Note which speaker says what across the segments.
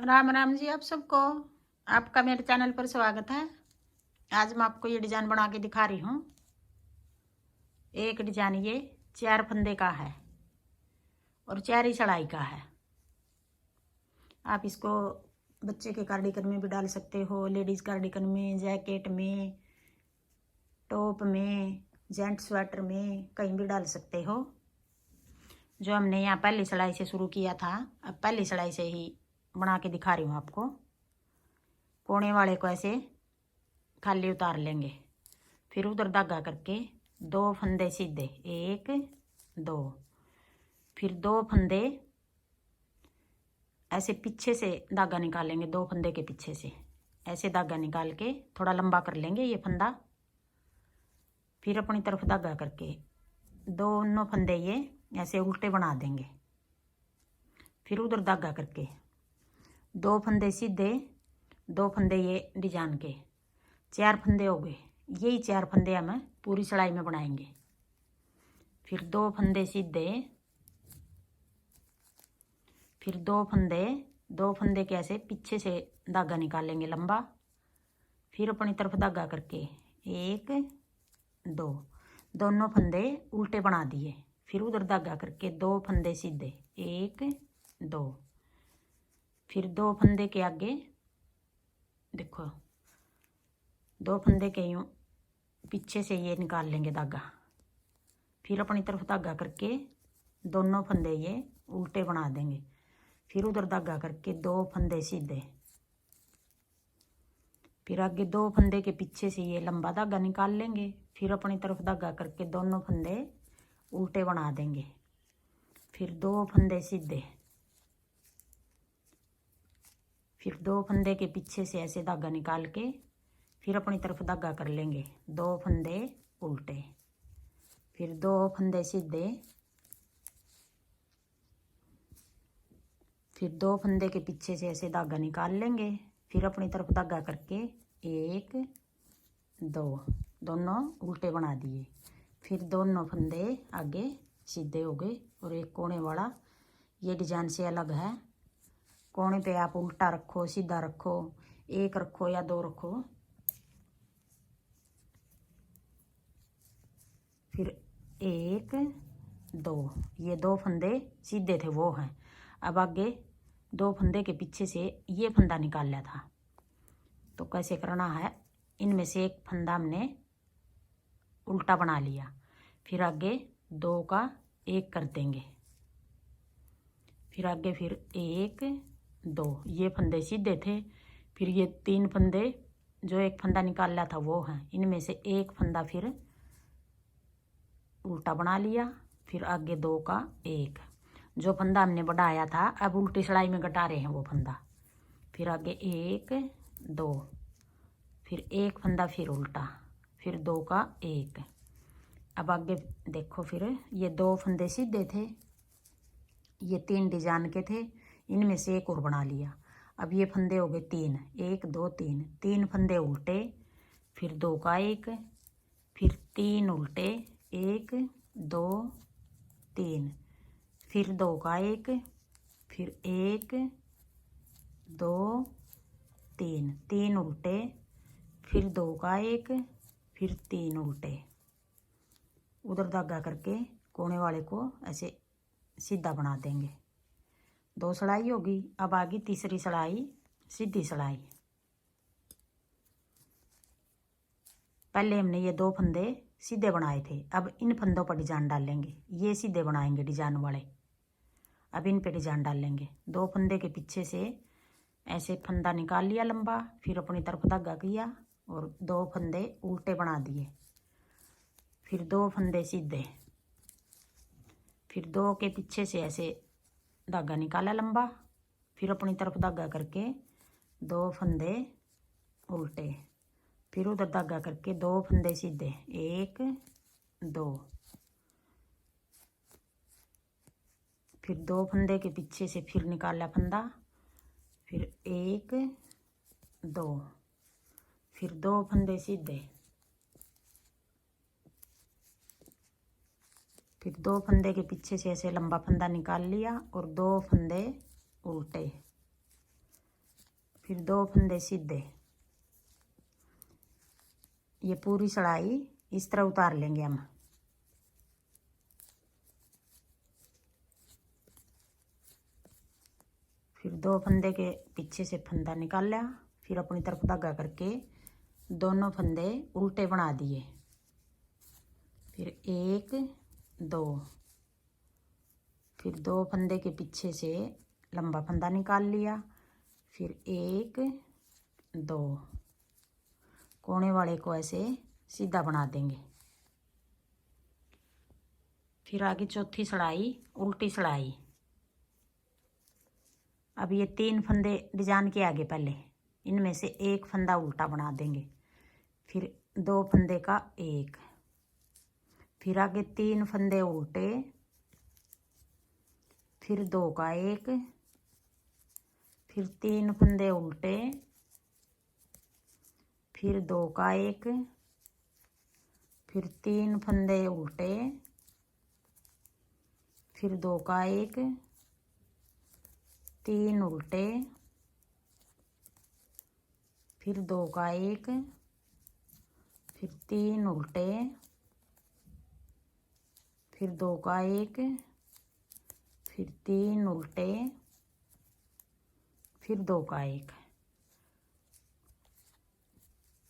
Speaker 1: राम राम जी आप सबको। आपका मेरे चैनल पर स्वागत है। आज मैं आपको ये डिजाइन बना के दिखा रही हूँ। एक डिजाइन ये 4 फंदे का है और 4 ही चढ़ाई का है। आप इसको बच्चे के कार्डिगन में भी डाल सकते हो, लेडीज कार्डिगन में, जैकेट में, टॉप में, जेंट स्वेटर में, कहीं भी डाल सकते हो। जो हमने यहाँ पहली सिलाई से शुरू किया था, अब पहली सिलाई से ही बना के दिखा रही हूँ आपको। कोने वाले को ऐसे खाली उतार लेंगे, फिर उधर धागा करके 2 फंदे सीधे, 1 2, फिर 2 फंदे ऐसे पीछे से धागा निकालेंगे। 2 फंदे के पीछे से ऐसे धागा निकाल के थोड़ा लंबा कर लेंगे ये फंदा, फिर अपनी तरफ धागा करके दोनों फंदे ये ऐसे उल्टे बना देंगे। फिर उधर धागा करके 2 फंदे सीधे, 2 फंदे ये डिजाइन के, 4 फंदे हो गए। यही 4 फंदे हम पूरी सिलाई में बनाएंगे। फिर 2 फंदे सीधे, फिर 2 फंदे, 2 फंदे के ऐसे पीछे से धागा निकालेंगे लंबा, फिर अपनी तरफ धागा करके 1 2, दोनों फंदे उल्टे बना दिए। फिर उधर धागा करके 2 फंदे सीधे, 1 2, फिर 2 फंदे के आगे देखो 2 फंदे के यूँ पीछे से ये निकाल लेंगे धागा, फिर अपनी तरफ धागा करके दोनों फंदे ये उल्टे बना देंगे। फिर उधर धागा करके 2 फंदे सीधे, फिर आगे 2 फंदे के पीछे से ये लंबा धागा निकाल लेंगे, फिर अपनी तरफ धागा करके दोनों फंदे उल्टे बना देंगे। फिर 2 फंदे सीधे, फिर 2 फंदे के पीछे से ऐसे धागा निकाल के फिर अपनी तरफ धागा कर लेंगे, 2 फंदे उल्टे, फिर 2 फंदे सीधे, फिर 2 फंदे के पीछे से ऐसे धागा निकाल लेंगे, फिर अपनी तरफ धागा करके 1 2, दोनों उल्टे बना दिए। फिर दोनों फंदे आगे सीधे हो गए। और एक कोने वाला ये डिजाइन से अलग है। कोने पे आप उल्टा रखो, सीधा रखो, 1 रखो या 2 रखो। फिर 1 2, ये 2 फंदे सीधे थे वो हैं। अब आगे 2 फंदे के पीछे से ये फंदा निकाल लिया था, तो कैसे करना है, इनमें से एक फंदा हमने उल्टा बना लिया, फिर आगे 2 का 1 कर देंगे, फिर आगे फिर 1 2, ये फंदे सीधे थे। फिर ये 3 फंदे जो एक फंदा निकाल लिया था वो हैं, इनमें से एक फंदा फिर उल्टा बना लिया, फिर आगे 2 का 1, जो फंदा हमने बढ़ाया था अब उल्टी सिलाई में घटा रहे हैं वो फंदा। फिर आगे 1 2, फिर एक फंदा फिर उल्टा, फिर 2 का 1। अब आगे देखो, फिर ये 2 फंदे सीधे थे, ये 3 डिजाइन के थे, इनमें से एक और बना लिया। अब ये फंदे हो गए 3, 1 2 3, 3 फंदे उल्टे, फिर 2 का 1, फिर 3 उल्टे, 1 2 3, फिर 2 का 1, फिर 1 2 3, 3 उल्टे, फिर 2 का 1, फिर 3 उल्टे, उधर धागा करके कोने वाले को ऐसे सीधा बना देंगे। 2 सिलाई होगी। अब आगे तीसरी सिलाई, सीधी सिलाई। पहले हमने ये 2 फंदे सीधे बनाए थे, अब इन फंदों पर डिजाइन डालेंगे। ये सीधे बनाएंगे डिजाइन वाले, अब इन पे डिजाइन डालेंगे। 2 फंदे के पीछे से ऐसे फंदा निकाल लिया लंबा, फिर अपनी तरफ धागा किया और 2 फंदे उल्टे बना दिए, फिर 2 फंदे सीधे, फिर 2 के पीछे से ऐसे धागा निकाला लंबा, फिर अपनी तरफ धागा करके 2 फंदे उल्टे, फिर उधर धागा करके 2 फंदे सीधे, 1 2, फिर 2 फंदे के पीछे से फिर निकाला फंदा, फिर 1 2, फिर 2 फंदे सीधे, फिर 2 फंदे के पीछे से ऐसे लंबा फंदा निकाल लिया और 2 फंदे उल्टे, फिर 2 फंदे सीधे। ये पूरी सिलाई इस तरह उतार लेंगे हम। फिर 2 फंदे के पीछे से फंदा निकाल लिया, फिर अपनी तरफ धागा करके दोनों फंदे उल्टे बना दिए। फिर 1 2, फिर 2 फंदे के पीछे से लंबा फंदा निकाल लिया, फिर 1 2, कोने वाले को ऐसे सीधा बना देंगे। फिर आगे चौथी सिलाई उल्टी सिलाई। अब ये 3 फंदे डिजाइन के आगे पहले इनमें से एक फंदा उल्टा बना देंगे, फिर 2 फंदे का 1, फिर आगे 3 फंदे उल्टे, फिर 2 का 1, फिर 3 फंदे उल्टे, फिर 2 का 1, फिर 3 फंदे उल्टे, फिर 2 का 1, 3 उल्टे, फिर 2 का 1, फिर 3 उल्टे, फिर 2 का 1, फिर 3 उल्टे, फिर 2 का 1।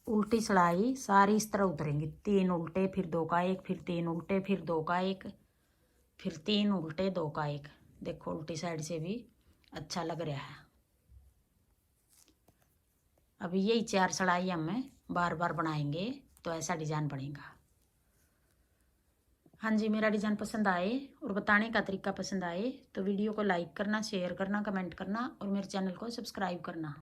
Speaker 1: उल्टी सिलाई सारी इस तरह उतरेंगी, 3 उल्टे, फिर 2 का 1, फिर 3 उल्टे, फिर 2 का 1, फिर 3 उल्टे, 2 का 1। देखो उल्टी साइड से भी अच्छा लग रहा है। अभी यही 4 सिलाई हमें बार बार बनाएंगे तो ऐसा डिजाइन बनेगा। हाँ जी, मेरा डिजाइन पसंद आए और बताने का तरीका पसंद आए तो वीडियो को लाइक करना, शेयर करना, कमेंट करना और मेरे चैनल को सब्सक्राइब करना।